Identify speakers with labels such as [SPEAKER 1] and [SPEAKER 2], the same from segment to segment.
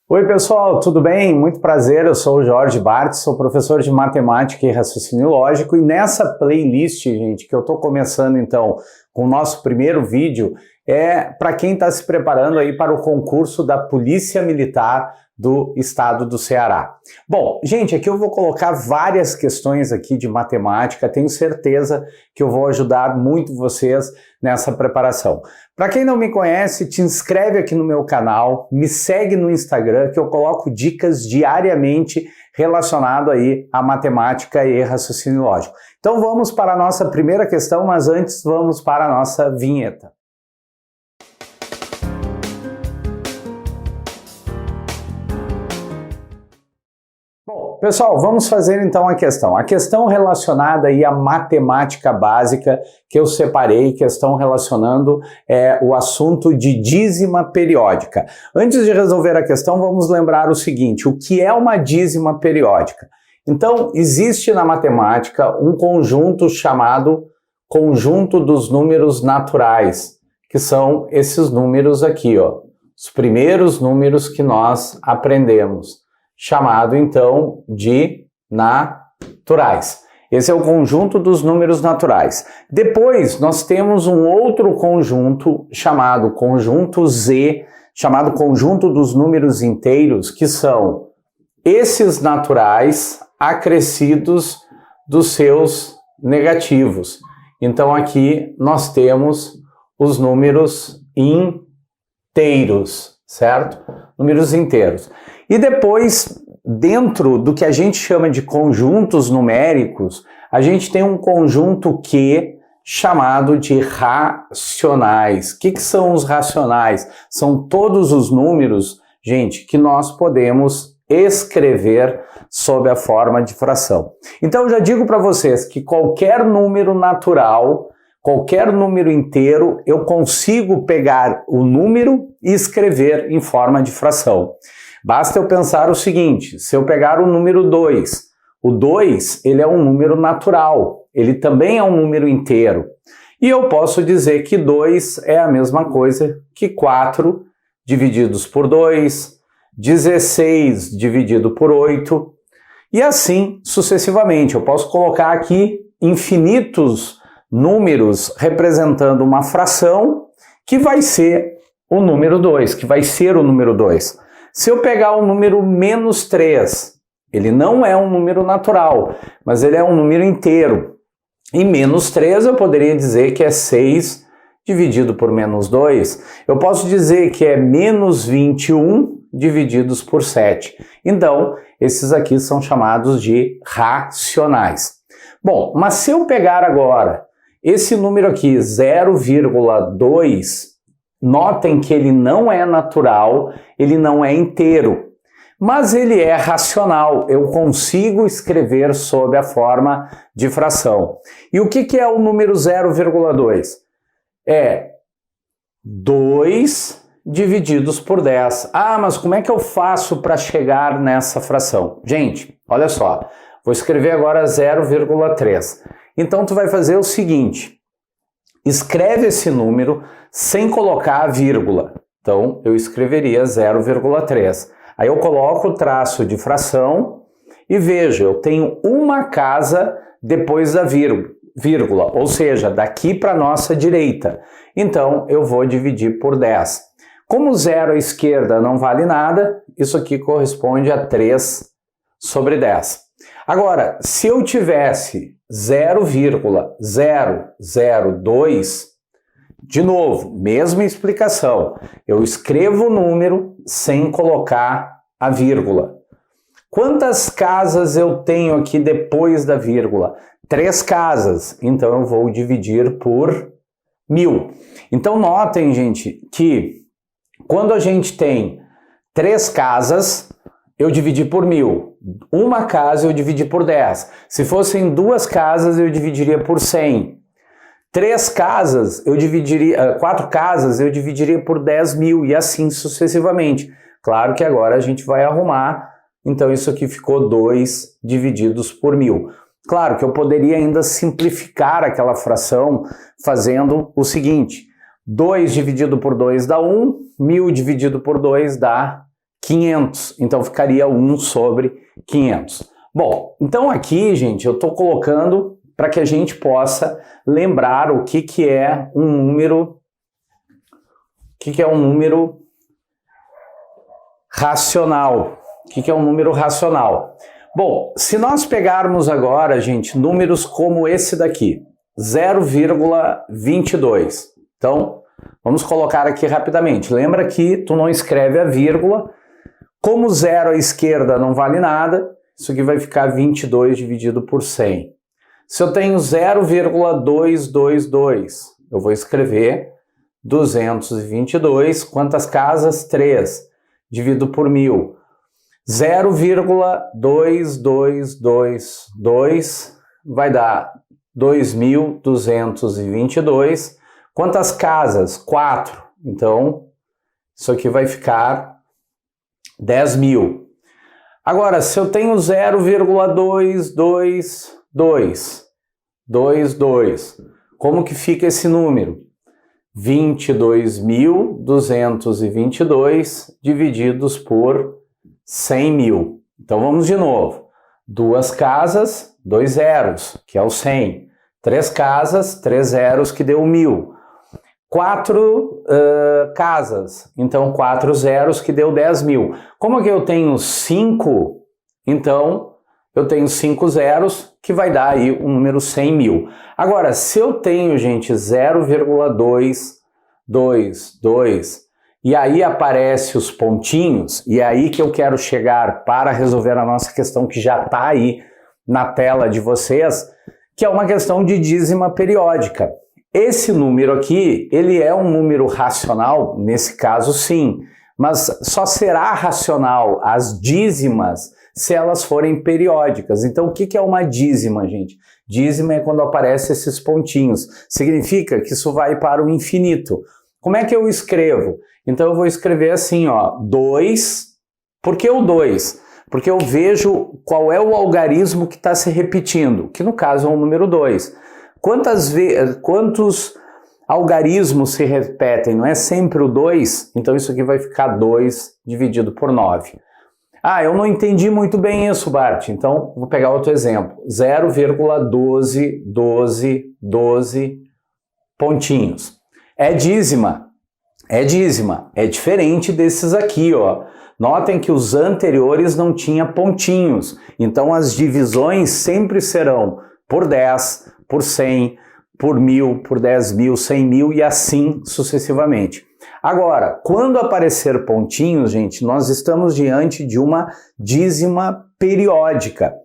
[SPEAKER 1] Oi pessoal, tudo bem? Muito prazer, eu sou o Jorge Bartz, sou professor de Matemática e Raciocínio Lógico e nessa playlist, gente, que eu estou começando então com o nosso primeiro vídeo, é para quem está se preparando aí para o concurso da Polícia Militar do Estado do Ceará. Bom, gente, aqui eu vou colocar várias questões aqui de matemática, tenho certeza que eu vou ajudar muito vocês nessa preparação. Para quem não me conhece, te inscreve aqui no meu canal, me segue no Instagram que eu coloco dicas diariamente relacionado aí a matemática e raciocínio lógico. Então vamos para a nossa primeira questão, mas antes vamos para a nossa vinheta. Bom, pessoal, vamos fazer então a questão. A questão relacionada aí à matemática básica que eu separei, questão relacionando o assunto de dízima periódica. Antes de resolver a questão, vamos lembrar o seguinte, o que é uma dízima periódica? Então, existe na matemática um conjunto chamado conjunto dos números naturais, que são esses números aqui, ó, os primeiros números que nós aprendemos, chamado então de naturais. Esse é o conjunto dos números naturais. Depois nós temos um outro conjunto chamado conjunto Z, chamado conjunto dos números inteiros, que são esses naturais acrescidos dos seus negativos. Então aqui nós temos os números inteiros, certo? Números inteiros. E depois, dentro do que a gente chama de conjuntos numéricos, a gente tem um conjunto Q chamado de racionais. O que são os racionais? São todos os números, gente, que nós podemos escrever sob a forma de fração. Então eu já digo para vocês que qualquer número natural, qualquer número inteiro, eu consigo pegar o número e escrever em forma de fração. Basta eu pensar o seguinte, se eu pegar o número 2, o 2 ele é um número natural, ele também é um número inteiro. E eu posso dizer que 2 é a mesma coisa que 4 divididos por 2, 16 dividido por 8, e assim sucessivamente. Eu posso colocar aqui infinitos números representando uma fração que vai ser o número 2, que vai ser o número 2. Se eu pegar o número menos 3, ele não é um número natural, mas ele é um número inteiro. E menos 3 eu poderia dizer que é 6 dividido por menos 2. Eu posso dizer que é menos 21 divididos por 7. Então, esses aqui são chamados de racionais. Bom, mas se eu pegar agora esse número aqui, 0,2, notem que ele não é natural, ele não é inteiro, mas ele é racional, eu consigo escrever sob a forma de fração. E o que é o número 0,2? É 2 divididos por 10. Ah, mas como é que eu faço para chegar nessa fração? Gente, olha só, vou escrever agora 0,3. Então tu vai fazer o seguinte, escreve esse número sem colocar a vírgula. Então, eu escreveria 0,3. Aí eu coloco o traço de fração e veja, eu tenho uma casa depois da vírgula, ou seja, daqui para a nossa direita. Então, eu vou dividir por 10. Como 0 à esquerda não vale nada, isso aqui corresponde a 3 sobre 10. Agora, se eu tivesse 0,002, de novo, mesma explicação, eu escrevo o número sem colocar a vírgula. Quantas casas eu tenho aqui depois da vírgula? 3 casas, então eu vou dividir por 1000. Então notem, gente, que quando a gente tem 3 casas, eu dividi por 1000. Uma casa eu dividi por 10. Se fossem 2 casas, eu dividiria por 100. 4 casas eu dividiria por 10.000 e assim sucessivamente. Claro que agora a gente vai arrumar, então isso aqui ficou 2 divididos por 1000. Claro que eu poderia ainda simplificar aquela fração fazendo o seguinte, 2 dividido por 2 dá 1, 1000 dividido por 2 dá 500. Então ficaria 1 sobre 500. Bom, então aqui, gente, eu estou colocando para que a gente possa lembrar o que é um número, racional. O que é um número racional? Bom, se nós pegarmos agora, gente, números como esse daqui, 0,22. Então, vamos colocar aqui rapidamente. Lembra que tu não escreve a vírgula. Como 0 à esquerda não vale nada, isso aqui vai ficar 22 dividido por 100. Se eu tenho 0,222, eu vou escrever 222. Quantas casas? 3. Divido por 1000. 0,2222 vai dar 2.222. Quantas casas? 4. Então, isso aqui vai ficar 10.000. Agora, se eu tenho 0,222, como que fica esse número? 22.222 divididos por 100.000. Então vamos de novo. 2 casas, 2 zeros, que é o 100. 3 casas, 3 zeros, que deu 1.000. 4 casas, então 4 zeros, que deu 10.000. Como que eu tenho 5, então eu tenho 5 zeros, que vai dar aí o número 100.000. Agora, se eu tenho, gente, 0,222, e aí aparece os pontinhos, e é aí que eu quero chegar para resolver a nossa questão que já está aí na tela de vocês, que é uma questão de dízima periódica. Esse número aqui, ele é um número racional, nesse caso sim, mas só será racional as dízimas se elas forem periódicas. Então o que é uma dízima, gente? Dízima é quando aparecem esses pontinhos. Significa que isso vai para o infinito. Como é que eu escrevo? Então eu vou escrever assim, ó, 2. Por que o 2? Porque eu vejo qual é o algarismo que está se repetindo, que no caso é o número 2. Quantos algarismos se repetem? Não é sempre o 2? Então isso aqui vai ficar 2 dividido por 9. Ah, eu não entendi muito bem isso, Bart. Então vou pegar outro exemplo. 0,1212 pontinhos. É dízima. É dízima. É diferente desses aqui, ó. Notem que os anteriores não tinham pontinhos. Então as divisões sempre serão por 10, por 100, por 1000, por 10.000, 100.000 e assim sucessivamente. Agora, quando aparecer pontinhos, gente, nós estamos diante de uma dízima periódica.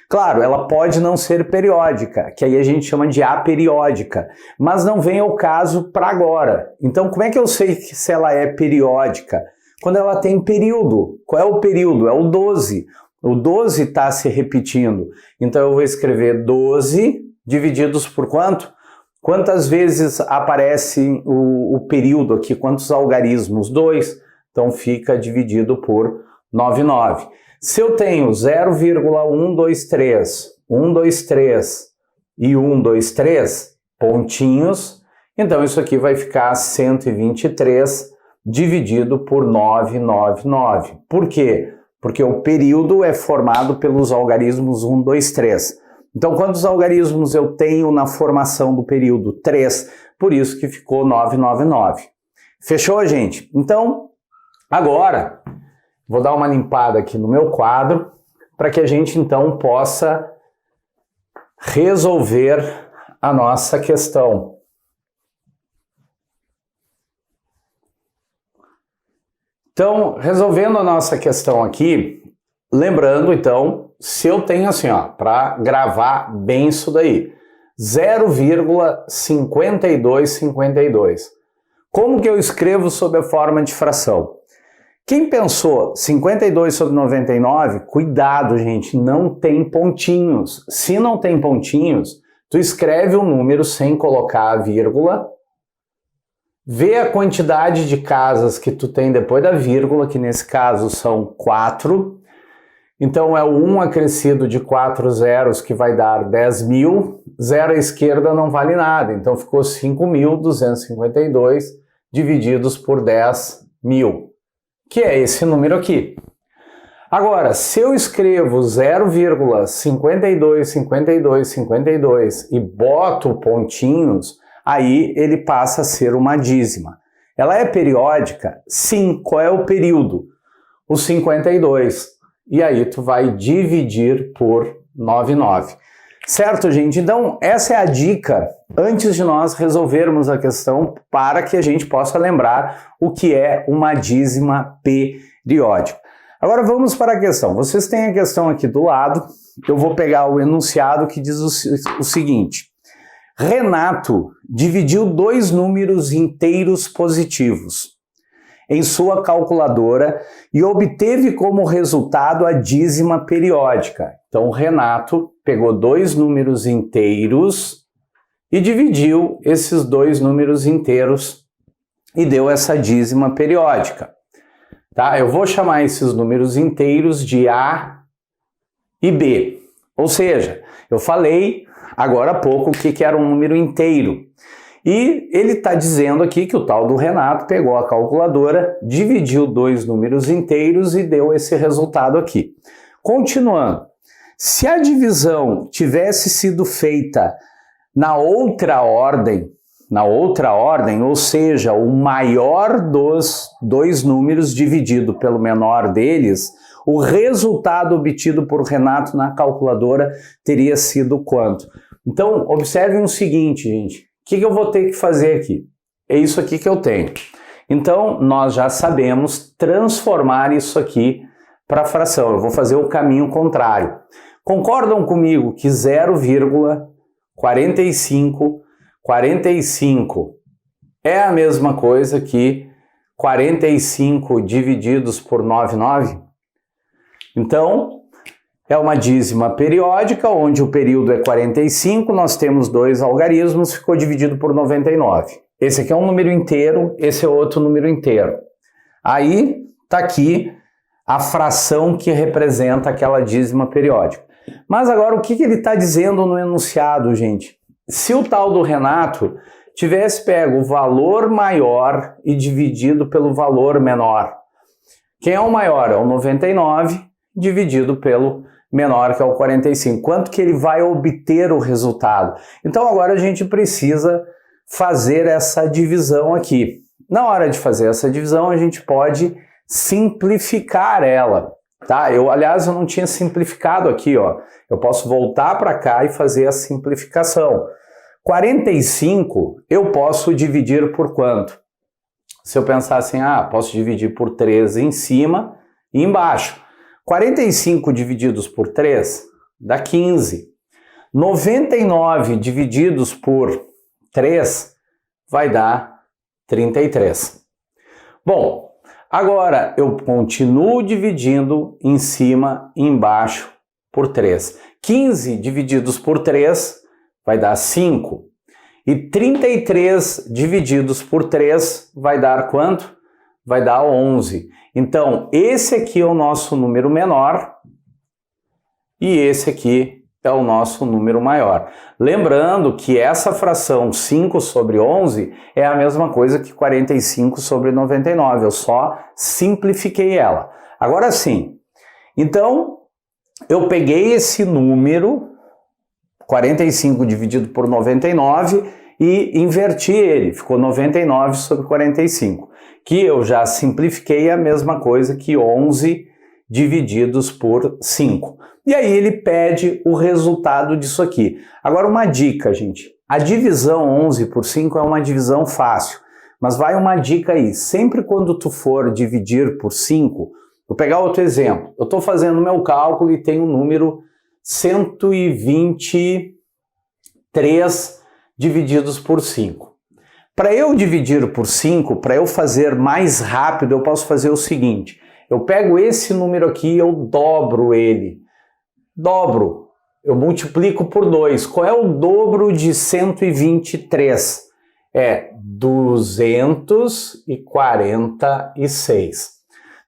[SPEAKER 1] Claro, ela pode não ser periódica, que aí a gente chama de aperiódica, mas não vem ao caso para agora. Então, como é que eu sei se ela é periódica? Quando ela tem período. Qual é o período? É o 12. O 12 está se repetindo. Então, eu vou escrever 12 divididos por quanto? Quantas vezes aparece o período aqui? Quantos algarismos? 2. Então, fica dividido por 99. Se eu tenho 0,123, 123 e 123 pontinhos, então isso aqui vai ficar 123 dividido por 999. Por quê? Porque o período é formado pelos algarismos 1, 2, 3. Então, quantos algarismos eu tenho na formação do período? 3. Por isso que ficou 999. Fechou, gente? Então, agora, vou dar uma limpada aqui no meu quadro para que a gente, então, possa resolver a nossa questão. Então, resolvendo a nossa questão aqui, lembrando, então, se eu tenho assim, ó, para gravar bem isso daí, 0,5252. Como que eu escrevo sob a forma de fração? Quem pensou 52 sobre 99, cuidado, gente, não tem pontinhos. Se não tem pontinhos, tu escreve o número sem colocar a vírgula, vê a quantidade de casas que tu tem depois da vírgula, que nesse caso são 4. Então é o 1 acrescido de 4 zeros que vai dar 10.000. 0 à esquerda não vale nada, então ficou 5.252 divididos por 10.000. que é esse número aqui. Agora, se eu escrevo 0,525252 e boto pontinhos, aí ele passa a ser uma dízima. Ela é periódica? Sim. Qual é o período? O 52. E aí tu vai dividir por 99. Certo, gente? Então, essa é a dica antes de nós resolvermos a questão para que a gente possa lembrar o que é uma dízima periódica. Agora vamos para a questão. Vocês têm a questão aqui do lado. Eu vou pegar o enunciado que diz o seguinte. Renato dividiu 2 números inteiros positivos em sua calculadora e obteve como resultado a dízima periódica. Então, o Renato pegou 2 números inteiros e dividiu esses 2 números inteiros e deu essa dízima periódica. Tá? Eu vou chamar esses números inteiros de A e B. Ou seja, eu falei agora há pouco o que era um número inteiro. E ele está dizendo aqui que o tal do Renato pegou a calculadora, dividiu 2 números inteiros e deu esse resultado aqui. Continuando, se a divisão tivesse sido feita na outra ordem, ou seja, o maior dos 2 números dividido pelo menor deles, o resultado obtido por Renato na calculadora teria sido quanto? Então, observem o seguinte, gente. O que eu vou ter que fazer aqui? É isso aqui que eu tenho. Então, nós já sabemos transformar isso aqui para fração. Eu vou fazer o caminho contrário. Concordam comigo que 0,4545 é a mesma coisa que 45 divididos por 99? Então, é uma dízima periódica, onde o período é 45, nós temos 2 algarismos, ficou dividido por 99. Esse aqui é um número inteiro, esse é outro número inteiro. Aí, está aqui a fração que representa aquela dízima periódica. Mas agora, o que ele está dizendo no enunciado, gente? Se o tal do Renato tivesse pego o valor maior e dividido pelo valor menor, quem é o maior? É o 99 dividido pelo menor, que é o 45. Quanto que ele vai obter o resultado? Então agora a gente precisa fazer essa divisão aqui. Na hora de fazer essa divisão, a gente pode simplificar ela, tá? Aliás, eu não tinha simplificado aqui, ó. Eu posso voltar para cá e fazer a simplificação. 45 eu posso dividir por quanto? Se eu pensar assim, posso dividir por 3 em cima e embaixo. 45 divididos por 3 dá 15. 99 divididos por 3 vai dar 33. Bom, agora eu continuo dividindo em cima e embaixo por 3. 15 divididos por 3 vai dar 5. E 33 divididos por 3 vai dar quanto? Vai dar 11. Então, esse aqui é o nosso número menor e esse aqui é o nosso número maior. Lembrando que essa fração 5 sobre 11 é a mesma coisa que 45 sobre 99. Eu só simplifiquei ela. Agora sim, então eu peguei esse número, 45 dividido por 99, e inverti ele. Ficou 99 sobre 45. Que eu já simplifiquei a mesma coisa que 11 divididos por 5. E aí ele pede o resultado disso aqui. Agora uma dica, gente. A divisão 11 por 5 é uma divisão fácil, mas vai uma dica aí. Sempre quando tu for dividir por 5, vou pegar outro exemplo. Eu estou fazendo meu cálculo e tenho o número 123 divididos por 5. Para eu dividir por 5, para eu fazer mais rápido, eu posso fazer o seguinte. Eu pego esse número aqui e eu dobro ele. Dobro. Eu multiplico por 2. Qual é o dobro de 123? É 246.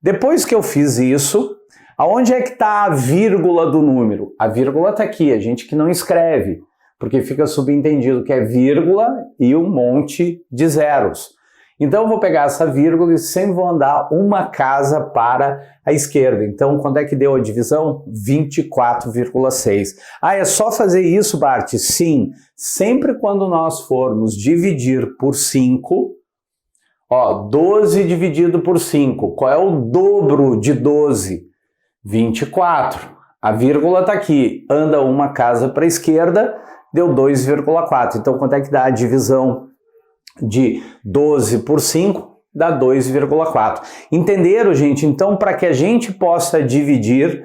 [SPEAKER 1] Depois que eu fiz isso, aonde é que está a vírgula do número? A vírgula está aqui, a gente que não escreve, porque fica subentendido que é vírgula e um monte de zeros. Então eu vou pegar essa vírgula e sempre vou andar uma casa para a esquerda. Então quando é que deu a divisão? 24,6. Ah, é só fazer isso, Bart? Sim, sempre quando nós formos dividir por 5, ó, 12 dividido por 5, qual é o dobro de 12? 24. A vírgula está aqui, anda uma casa para a esquerda, deu 2,4. Então quanto é que dá a divisão de 12 por 5? Dá 2,4. Entenderam, gente? Então, para que a gente possa dividir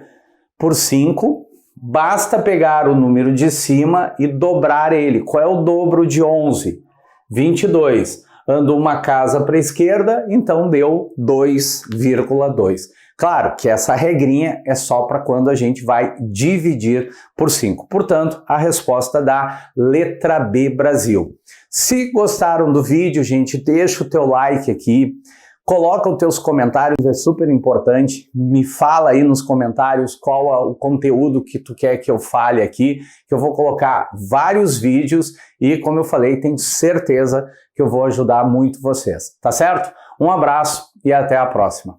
[SPEAKER 1] por 5, basta pegar o número de cima e dobrar ele. Qual é o dobro de 11? 22. Ando uma casa para a esquerda, então deu 2,2. Claro que essa regrinha é só para quando a gente vai dividir por 5. Portanto, a resposta da letra B, Brasil. Se gostaram do vídeo, gente, deixa o teu like aqui, coloca os teus comentários, é super importante. Me fala aí nos comentários qual é o conteúdo que tu quer que eu fale aqui, que eu vou colocar vários vídeos e, como eu falei, tenho certeza que eu vou ajudar muito vocês, tá certo? Um abraço e até a próxima.